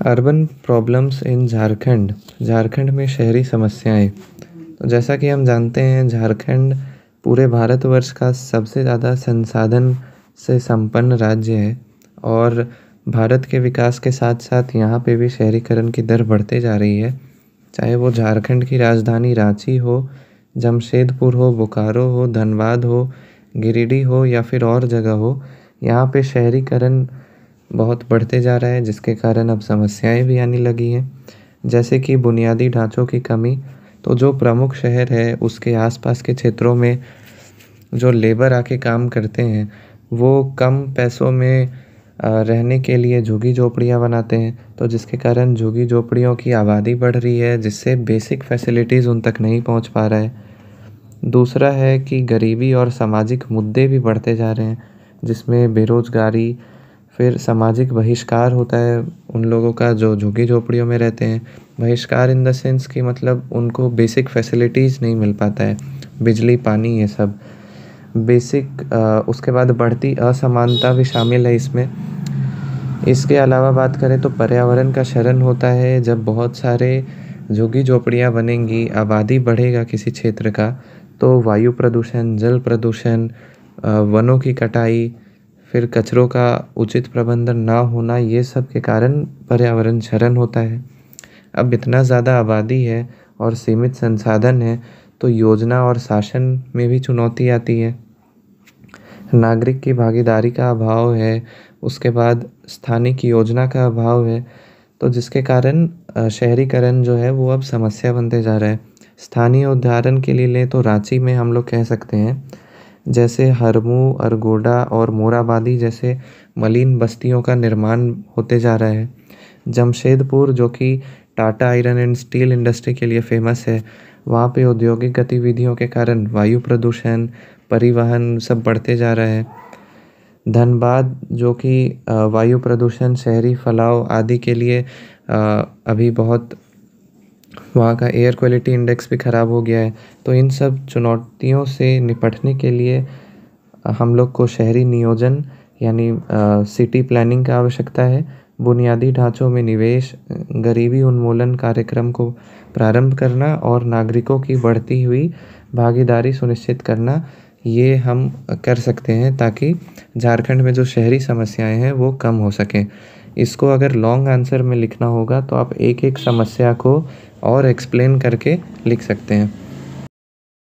Urban problems in Jharkhand. Jharkhand में शहरी समस्याएं। तो जैसा कि हम जानते हैं, झारखंड पूरे भारतवर्ष का सबसे ज़्यादा संसाधन से संपन्न राज्य है और भारत के विकास के साथ साथ यहाँ पे भी शहरीकरण की दर बढ़ते जा रही है। चाहे वो झारखंड की राजधानी रांची हो, जमशेदपुर हो, बोकारो हो, धनबाद हो, गिरिडीह हो या फिर और जगह हो, यहाँ पे शहरीकरण बहुत बढ़ते जा रहा है, जिसके कारण अब समस्याएं भी आने लगी हैं। जैसे कि बुनियादी ढांचों की कमी। तो जो प्रमुख शहर है उसके आसपास के क्षेत्रों में जो लेबर आके काम करते हैं वो कम पैसों में रहने के लिए झुग्गी झोपड़ियाँ बनाते हैं, तो जिसके कारण झुग्गी झोपड़ियों की आबादी बढ़ रही है, जिससे बेसिक फैसिलिटीज़ उन तक नहीं पहुंच पा रहा है। दूसरा है कि गरीबी और सामाजिक मुद्दे भी बढ़ते जा रहे हैं, जिसमें बेरोजगारी, फिर सामाजिक बहिष्कार होता है उन लोगों का जो झुग्गी झोपड़ियों में रहते हैं। बहिष्कार इन द सेंस कि मतलब उनको बेसिक फैसिलिटीज़ नहीं मिल पाता है, बिजली, पानी, ये सब बेसिक। उसके बाद बढ़ती असमानता भी शामिल है इसमें। इसके अलावा बात करें तो पर्यावरण का क्षरण होता है। जब बहुत सारे झुग्गी झोपड़ियाँ बनेंगी, आबादी बढ़ेगा किसी क्षेत्र का, तो वायु प्रदूषण, जल प्रदूषण, वनों की कटाई, फिर कचरों का उचित प्रबंधन ना होना, ये सब के कारण पर्यावरण क्षरण होता है। अब इतना ज़्यादा आबादी है और सीमित संसाधन है, तो योजना और शासन में भी चुनौती आती है। नागरिक की भागीदारी का अभाव है, उसके बाद स्थानिक योजना का अभाव है, तो जिसके कारण शहरीकरण जो है वो अब समस्या बनते जा रहा है। स्थानीय उदाहरण के लिए लें तो रांची में हम लोग कह सकते हैं, जैसे हरमू, अरगोड़ा और मोराबादी जैसे मलिन बस्तियों का निर्माण होते जा रहा है। जमशेदपुर, जो कि Tata iron and steel industry के लिए फेमस है, वहाँ पे औद्योगिक गतिविधियों के कारण वायु प्रदूषण, परिवहन सब बढ़ते जा रहा है। धनबाद, जो कि वायु प्रदूषण, शहरी फैलाव आदि के लिए अभी बहुत, वहाँ का एयर क्वालिटी इंडेक्स भी ख़राब हो गया है। तो इन सब चुनौतियों से निपटने के लिए हम लोग को शहरी नियोजन यानी सिटी प्लानिंग का आवश्यकता है। बुनियादी ढांचों में निवेश, गरीबी उन्मूलन कार्यक्रम को प्रारंभ करना और नागरिकों की बढ़ती हुई भागीदारी सुनिश्चित करना, ये हम कर सकते हैं ताकि झारखंड में जो शहरी समस्याएं हैं वो कम हो सकें। इसको अगर लॉन्ग आंसर में लिखना होगा तो आप एक एक समस्या को और एक्सप्लेन करके लिख सकते हैं।